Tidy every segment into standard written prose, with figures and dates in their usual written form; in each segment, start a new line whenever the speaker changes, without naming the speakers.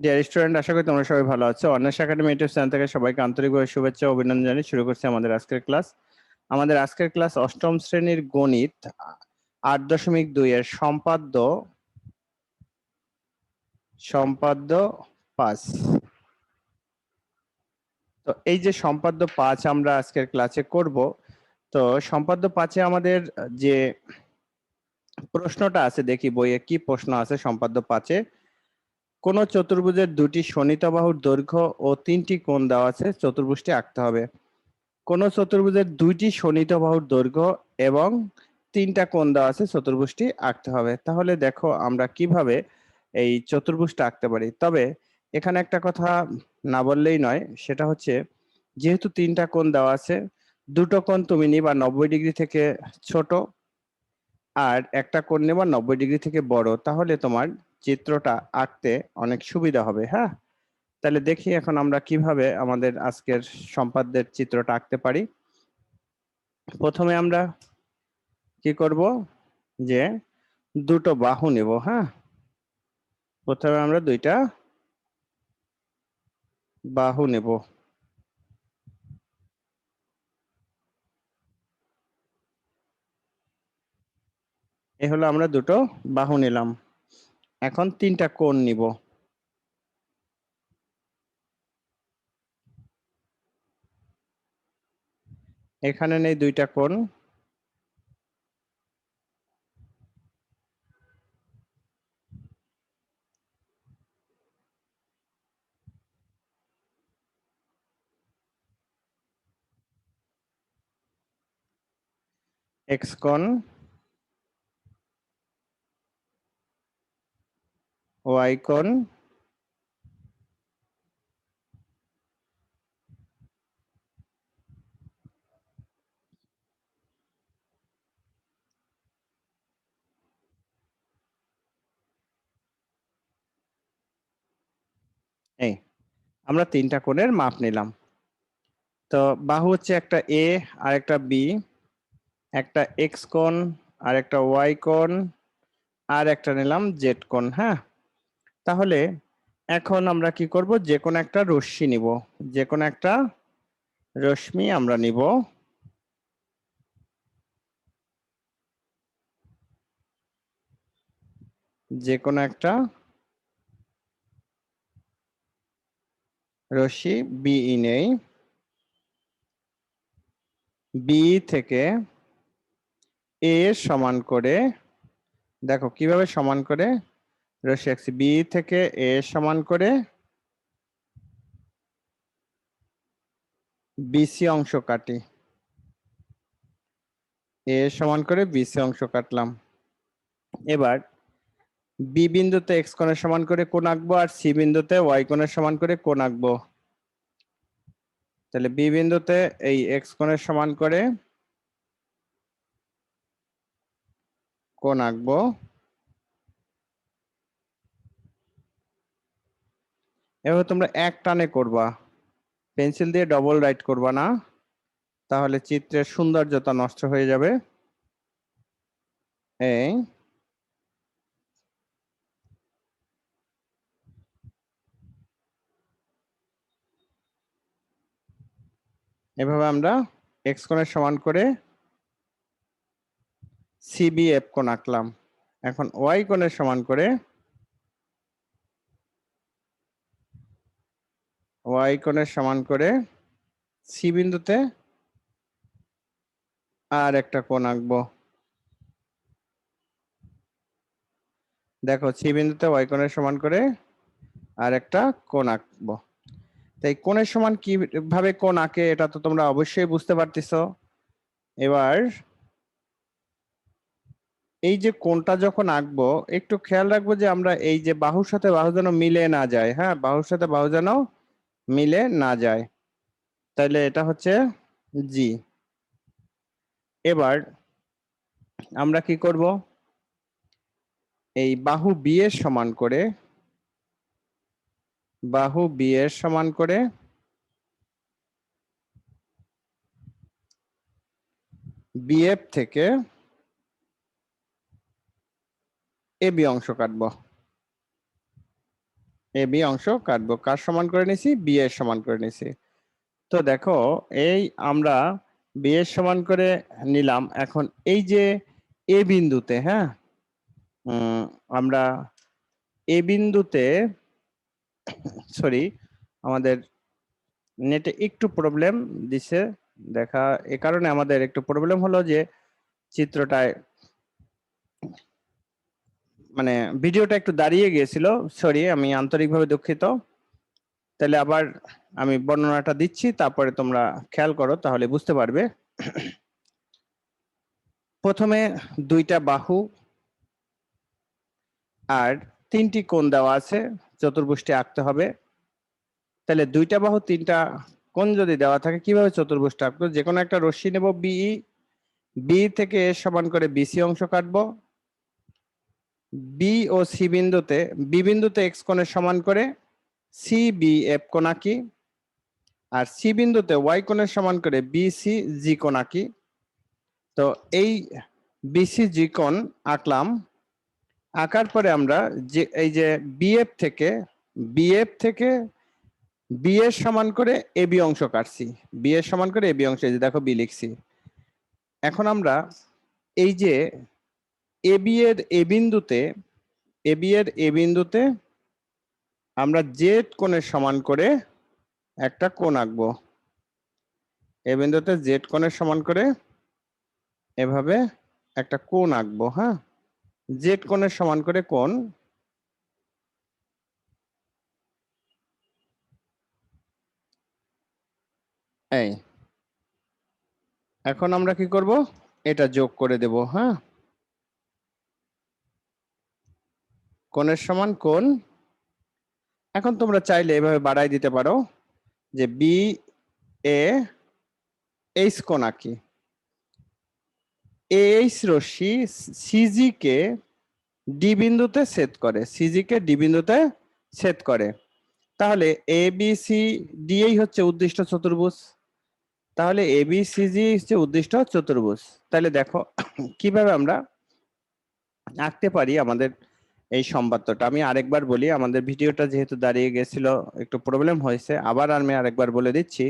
Dear student, আশা করি তোমরা সবাই ভালো আছো। অন্বেষা একাডেমি ইউটিউব চ্যানেল থেকে সবাইকে আন্তরিকভাবে শুভেচ্ছা ও অভিনন্দন জানিয়ে শুরু করছি আমাদের আজকের ক্লাস। আমাদের আজকের ক্লাস অষ্টম শ্রেণীর গণিত 8.2 এর সম্পাদ্য সম্পাদ্য 5। তো এই যে সম্পাদ্য 5 আমরা আজকের ক্লাসে করব। তো সম্পাদ্য 5-এ আমাদের যে প্রশ্নটা আছে, দেখি বইয়ে কি প্রশ্ন আছে। সম্পাদ্য 5-এ কোন চতুর্ভুজের দুটি শনিতবাহুর দৈর্ঘ্য ও 3টি কোণ দেওয়া আছে, চতুর্ভুজটি আঁকতে হবে। কোন চতুর্ভুজের দুইটি শনিতবাহুর দৈর্ঘ্য এবং 3টা কোণ দেওয়া আছে, চতুর্ভুজটি আঁকতে হবে। তাহলে দেখো আমরা কিভাবে এই চতুর্ভুজটা আঁকতে পারি। তবে এখানে একটা কথা না বললেই নয়, সেটা হচ্ছে যেহেতু 3টা কোণ দেওয়া আছে, দুটো কোণ তুমি নিবা 90 ডিগ্রি থেকে ছোট, আর একটা কোণ নেবা 90 ডিগ্রি থেকে বড়। তাহলে তোমার চিত্রটা আঁকতে অনেক সুবিধা হবে। হ্যাঁ, তাহলে দেখি এখন আমরা কিভাবে আমাদের আজকের সম্পাদ্যের চিত্রটা আঁকতে পারি। প্রথমে আমরা কি করব, যে দুটো বাহু নেব। হ্যাঁ, প্রথমে আমরা দুইটা বাহু নেব। এই হলো আমরা দুটো বাহু নিলাম। এখন 3টা কোণ নিব। এখানে নেই 2টা কোণ, এক্স কোণ, ওয়াই কোণ, এই আমরা 3টা কোণের মাপ নিলাম। তো বাহু হচ্ছে একটা এ আর একটা বি, একটা এক্স কোণ আর একটা ওয়াই কোণ, আর একটা নিলাম জেড কোণ। হ্যাঁ, তাহলে এখন আমরা কি করব, যে কোনো একটা রশ্মি নিব। যে কোনো একটা রশ্মি আমরা নিব। যে কোনো একটা রশ্মি বিই নেই। বি থেকে এ সমান করে, দেখো কিভাবে সমান করে রশ্মি আঁকছি। বি থেকে এ সমান করে বিসি অংশ কাটি। এ সমান করে বিসি অংশ কাটলাম। এবার বি বিন্দুতে এক্স কোণের সমান করে কোণ আঁকবো, আর সি বিন্দুতে ওয়াই কোণের সমান করে কোণ আঁকবো। তাহলে বি বিন্দুতে এই এক্স কোণের সমান করে কোণ আঁকবো। এবার তোমরা এক টানে করবা, পেন্সিল দিয়ে ডবল রাইট করবা না, তাহলে চিত্রের সৌন্দর্যতা নষ্ট হয়ে যাবে। এই এভাবে আমরা এক্স কোণের সমান করে সিবিএফ কোণ আঁকলাম। এখন ওয়াই কোণের সমান করে ওয়াই কোণের সমান করে সি বিন্দুতে আর একটা কোণ আঁকবো। দেখো সি বিন্দুতে ওয়াই কোণের সমান করে আর একটা কোণ আঁকবো। তাই কোণের সমান কিভাবে কোণ আঁকে এটা তো তোমরা অবশ্যই বুঝতে পারতেছো। এবার এই যে কোণটা যখন আঁকবো, একটু খেয়াল রাখবো যে আমরা এই যে বাহুর সাথে বাহু যেন মিলে না যায়। হ্যাঁ, বাহুর সাথে বাহু যেন মিলে না যায়। তাইলে এটা হচ্ছে জি। এবার আমরা কি করব, এই বাহু বি এর সমান করে বাহু বি এর সমান করে বিএফ থেকে এ বি অংশ কাটবো। এ বি অংশ কাটবো। কার সমান করে নিছি? বি এর সমান করে নিছি। তো দেখো এই আমরা বি এর সমান করে নিলাম। এখন এই যে এ বিন্দুতে, হ্যাঁ, আমরা এ বিন্দুতে, সরি আমাদের নেটে একটু প্রবলেম দিছে দেখা, এ কারণে আমাদের একটু প্রবলেম হলো যে চিত্রটায় মানে ভিডিওটা একটু দাঁড়িয়ে গিয়েছিল। সরি, আমি আন্তরিকভাবে দুঃখিত। তাহলে আবার আমি বর্ণনাটা দিচ্ছি, তারপরে তোমরা খেয়াল করো, তাহলে বুঝতে পারবে। প্রথমে দুইটা বাহু আর তিনটি কোণ দেওয়া আছে, চতুর্ভুজটি আঁকতে হবে। তাহলে দুইটা বাহু তিনটা কোণ যদি দেওয়া থাকে, কিভাবে চতুর্ভুজটা আঁকবো? যে কোনো একটা রশ্মি নেব বিই, বি থেকে এ সমান করে বিসি অংশ কাটবো। বি ও সি বিন্দুতে, বি বিন্দুতে এক্স কোণের সমান করে সি বি এফ কোণ আঁকি, আর সি বিন্দুতে ওয়াই কোণের সমান করে বিসি জি কোণ আঁকি। তো এই বিসি জি কোণ আঁকলাম। আঁকার পরে আমরা যে এই যে বিএফ থেকে বি এর সমান করে এ বি অংশ কাটছি, বি এর সমান করে এ বি অংশ, এই যে দেখো বি লিখছি। এখন আমরা এই যে এ বি এর এ বিন্দুতে, এ বি এর এ বিন্দুতে আমরা জেড কোণের সমান করে একটা কোণ আঁকবো। এ বিন্দুতে জেড কোণের সমান করে এভাবে একটা কোণ আঁকবো। হ্যাঁ, জেড কোণের সমান করে কোণ। এই এখন আমরা কি করব? এটা যোগ করে দেব। হ্যাঁ, কোণের সমান কোণ। এখন তোমরা চাইলে এভাবে বাড়াই দিতে পারো যে বি এ এইচ কোণ আঁকি। এইচ রশ্মি সিজি কে ডি বিন্দুতে ছেদ করে, সিজি কে ডি বিন্দুতে ছেদ করে। তাহলে এ বি সি ডি এই হচ্ছে উদ্দিষ্ট চতুর্ভুজ। তাহলে এ বি সি জি হচ্ছে উদ্দিষ্ট চতুর্ভুজ। তাহলে দেখো কিভাবে আমরা আঁকতে পারি আমাদের এই সম্পাদ্যটা। আমি আরেকবার বলি, আমাদের ভিডিওটা যেহেতু দাঁড়িয়ে গেছিল, একটু প্রবলেম হয়েছে, আবার আমি আরেকবার বলে দিচ্ছি।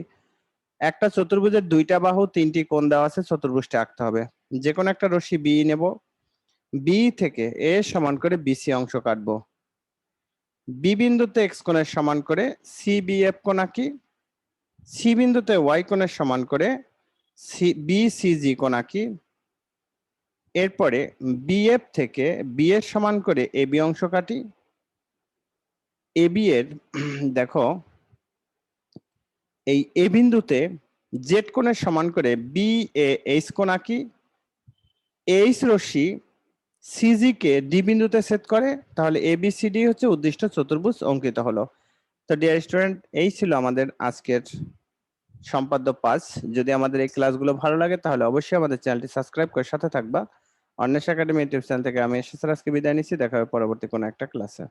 একটা চতুর্ভুজের দুইটা বাহু তিনটি কোণ দেওয়া আছে, চতুর্ভুজটা আঁকতে হবে। যে কোনো একটা রশ্মি বি নেব, বি থেকে এ সমান করে বিসি অংশ কাটবো। বি বিন্দুতে এক্স কোণের সমান করে সি বি এফ কোণ আঁকি। সি বিন্দুতে ওয়াই কোণের সমান করে বি সি জি কোণ আঁকি। এরপরে বিএফ থেকে বি এর সমান করে এ বি অংশ কাটি। এ বি এর দেখো এই এ বিন্দুতে জেড কোণের সমান করে বি এ এইচ কোণ আঁকি। এইচ রশ্মি সিজি কে ডি বিন্দুতে ছেদ করে, তাহলে এ বি সি ডি হচ্ছে উদ্দিষ্ট চতুর্ভুজ অঙ্কিত হলো। তো ডিয়ার স্টুডেন্ট, এই ছিল আমাদের আজকের সম্পাদ্য 5। যদি আমাদের এই ক্লাসগুলো ভালো লাগে তাহলে অবশ্যই আমাদের চ্যানেলটি সাবস্ক্রাইব করে সাথে থাকবা। অন্বেষা একাডেমি ইউটিউব চ্যানেল থেকে আমি এসএস আজকে বিদায় নিচ্ছি। দেখা হবে পরবর্তী কোনো একটা ক্লাসে।